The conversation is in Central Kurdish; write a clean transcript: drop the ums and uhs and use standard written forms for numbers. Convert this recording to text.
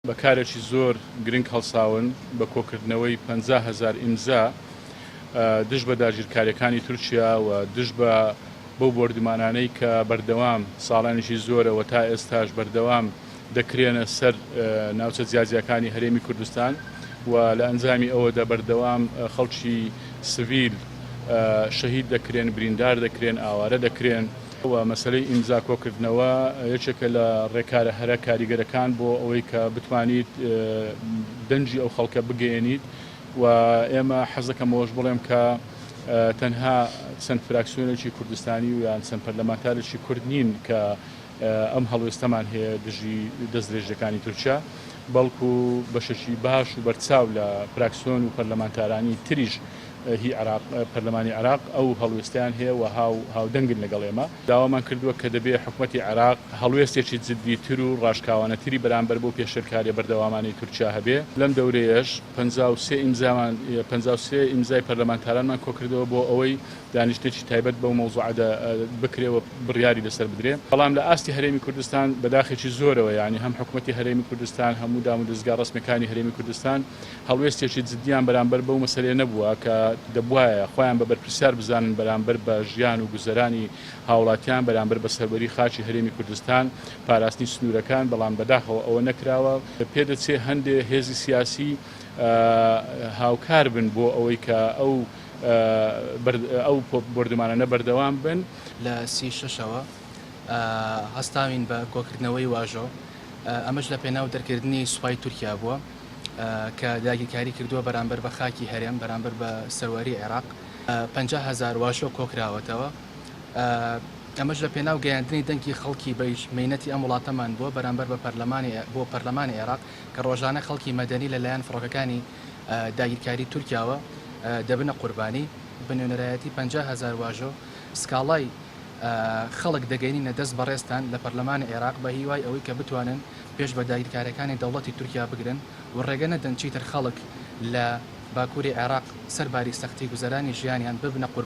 بەکارێکی زۆر گرنگ هەڵساون بە کۆکردنەوەی 50,000 ئیمزا دژ بە داگیرکاریەکانی تورکیا و دژ بە بەو بۆردمانانەی کە بەردەوام ساڵانێکی زۆرەوە تا ئێستاش بەردەوام دەکرێنە سەر ناوچە جیاجیەکانی هەرێمی کوردستان و لە ئەنجامی ئەوەدا بەردەوام خەڵکی سڤیل شەهید دەکرێن، بریندار دەکرێن، ئاوارە دەکرێن و مەسەلەی ئیمزا کۆکردنەوە یەکێکە لە ڕێکارە هەرە کاریگەرەکان بۆ ئەوەی کە بتوانیت دەنجی ئەو خەڵکە بگەێنیت و ئێمە حەزەکەمەوەش بڵێم کە تەنها چەند فراکسیۆنێکی کوردستانی و یان چەند پەرلەمانتارێکی کورد نین کە ئەم هەڵوێستەمان هەیە دژی دەستدرێژەکانی تورکیا، بەڵکو بەشەکی باش و بەرچاو لە فراکسیۆن و پەرلەمانتارانی تریش هی عراق پەرلەمانی عراق ئەو هەڵوێستیان هەیە و هاودەنگن لەگەڵ ئێمە. داوامان کردووە کە دەبێت حکوومەتی عراق هەڵوێستێکی جددیتر و ڕاشکاوانەتری بەرامبەر بۆ پێشێرکاریە بەردەوامانی تورکیا هەبێ. لەم دەورەیەش 53 ئیمزای پەرلەمانتارانمان کۆکردەوە بۆ ئەوەی دانیشتێکی تایبەت بەو مەوزوعەدا بکرێەوە بڕیاری لەسەر بدرێ. بەڵام لە ئاستی هەرێمی کوردستان بەداخێکی زۆرەوە، یعنی هەم حکوومەتی هەرێمی کوردستان هەموو دام و دەستگا ڕسمیەکانی هەرێمی کوردستان هەڵوێستێکی جددیان بەرامبەر بەو مەسەلەیە نەبووە کە دەبوایە خۆیان بە بەرپرسیار بزانن بەرامبەر بە ژیان و گوزەرانی هاوڵاتیان بەرامبەر بە سەروەری خاچی هەرێمی کوردستان پاراستنی سنوورەکان، بەڵام بەداخەوە ئەوە نەکراوە. پێدەچێ هەندێک هێزی سیاسی هاوکار بن بۆ ئەوەی کە ئەو بۆردمانانە بەردەوام بن. لە 36ەوە هەستاوین بە کۆکردنەوەی واژۆ، ئەمەش لە پێناو دەرکردنی سوپای تورکیا بووە کە داگیرکاری کردووە بەرامبەر بە خاکی هەرێم، بەرامبەر بە سەروەری عێراق. 50,000 واژۆ کۆکراوەتەوە. ئەمەش لە پێناو گەیاندنی دەنگی خەڵکی مەینەتی ئەم وڵاتەمان بووە بەرامبەر بە پەرلەمانی عێراق کە ڕۆژانە خەڵکی مەدەنی لەلایەن فڕۆکەکانی داگیرکاری تورکیاوە دەبنە قوربانی. بنوێنەرایەتی 50,000 واژۆ سکاڵای خەڵک دەگەینە دەست بەڕێستان لە پەرلەمانی عێراق بە هیوای ئەوەی کە بتوانن پێش بە داگیرکاریەکانی دەوڵەتی تورکیا بگرن و ڕێگە نەدەن چیتر خەڵک لە باکووری عێراق سەرباری سەختی گوزەرانی ژیانیان ببنە قوربانی.